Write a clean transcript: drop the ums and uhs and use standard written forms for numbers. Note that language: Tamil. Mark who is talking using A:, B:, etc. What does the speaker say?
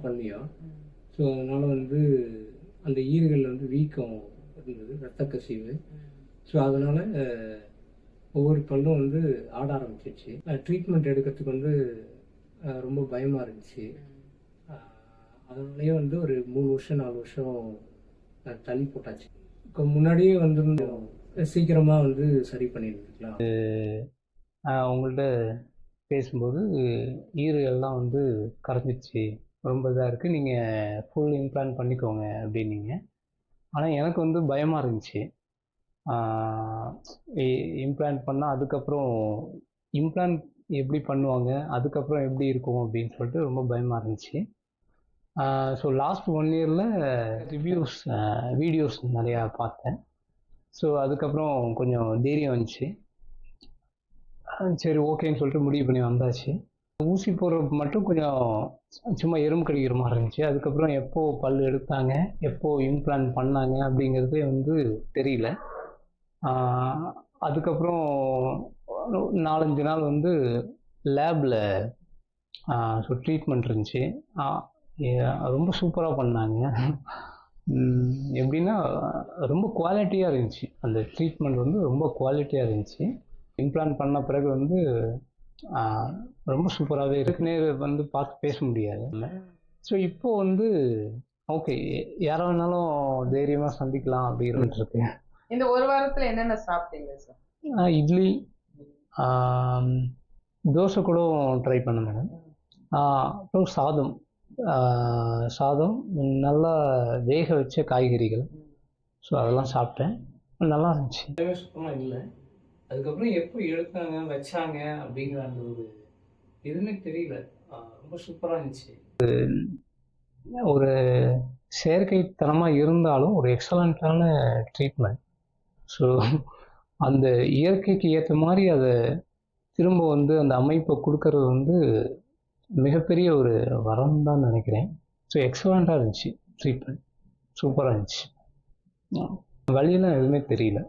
A: பண்ணியும். ஸோ அதனால் வந்து அந்த ஈறுகளில் வந்து வீக்கம் இருந்தது, ரத்த கசிவு. ஸோ அதனால் ஒவ்வொரு பல்லும் வந்து ஆட ஆரம்பிச்சிருச்சு. ட்ரீட்மெண்ட் எடுக்கிறதுக்கு வந்து ரொம்ப பயமாக இருந்துச்சு. அதனாலேயே வந்து ஒரு 3 வருஷம் 4 வருஷம் தள்ளி போட்டாச்சு. இப்போ முன்னாடியே வந்திருந்தோம், சீக்கிரமாக வந்து சரி பண்ணியிருந்துக்கலாம்.
B: உங்கள்கிட்ட பேசும்போது ஈறுகள்லாம் வந்து கரைஞ்சிடுச்சு, ரொம்ப இதாக இருக்குது, நீங்கள் ஃபுல் இம்ப்ளான்ட் பண்ணிக்கோங்க அப்படின்னீங்க. ஆனால் எனக்கு வந்து பயமாக இருந்துச்சு. இம்ப்ளான்ட் பண்ணால் அதுக்கப்புறம் இம்ப்ளான்ட் எப்படி பண்ணுவாங்க, அதுக்கப்புறம் எப்படி இருக்கும் அப்படின்னு சொல்லிட்டு ரொம்ப பயமாக இருந்துச்சு. ஸோ லாஸ்ட் 1 இயரில் ரிவ்யூஸ் வீடியோஸ் நிறையா பார்த்தேன். ஸோ அதுக்கப்புறம் கொஞ்சம் தைரியம் வந்துச்சு. சரி ஓகேன்னு சொல்லிட்டு முடிவு பண்ணி வந்தாச்சு. ஊசி போடுறது மட்டும் கொஞ்சம் சும்மா எறும்பு கடிக்கிற மாதிரி இருந்துச்சு. அதுக்கப்புறம் எப்போ பல் எடுத்தாங்க, எப்போ இம்ப்ளான்ட் பண்ணாங்க அப்படிங்கிறதே வந்து தெரியல. அதுக்கப்புறம் 4-5 நாள் வந்து லேபில் ஸோ ட்ரீட்மெண்ட் இருந்துச்சு. ரொம்ப சூப்பராக பண்ணாங்க. எப்படின்னா ரொம்ப குவாலிட்டியாக இருந்துச்சு. அந்த ட்ரீட்மெண்ட் வந்து ரொம்ப குவாலிட்டியாக இருந்துச்சு. இம்ப்ளான்ட் பண்ண பிறகு வந்து ரொம்ப சூப்பராகவே இருக்கு. நேரு வந்து பார்த்து பேச முடியாது. ஸோ இப்போ வந்து ஓகே, யாரை வேணாலும் தைரியமாக சந்திக்கலாம் அப்படின்னு இருக்கு.
C: இந்த ஒரு வாரத்தில் என்னென்ன சாப்பிட்டீங்க சார்?
B: இட்லி, தோசை கூட ட்ரை பண்ணேன் மேடம். அப்புறம் சாதம், சாதம் நல்லா வேக வச்ச காய்கறிகள், ஸோ அதெல்லாம் சாப்பிட்டேன். நல்லா இருந்துச்சு.
A: சுத்தமாக இல்லை. அதுக்கப்புறம் எப்போ எடுத்தாங்க வச்சாங்க அப்படிங்கிற அந்த ஒரு எதுவுமே தெரியல. ரொம்ப சூப்பராக இருந்துச்சு.
B: ஒரு செயற்கைத்தனமாக இருந்தாலும் ஒரு எக்ஸலண்ட்டான ட்ரீட்மெண்ட். ஸோ அந்த இயற்கைக்கு ஏற்ற மாதிரி அதை திரும்ப வந்து அந்த அமைப்பை கொடுக்கறது வந்து மிகப்பெரிய ஒரு வரம் தான் நினைக்கிறேன். ஸோ எக்ஸலண்ட்டாக இருந்துச்சு ட்ரீட்மெண்ட், சூப்பராக இருந்துச்சு. வழியெல்லாம் எதுவுமே தெரியல.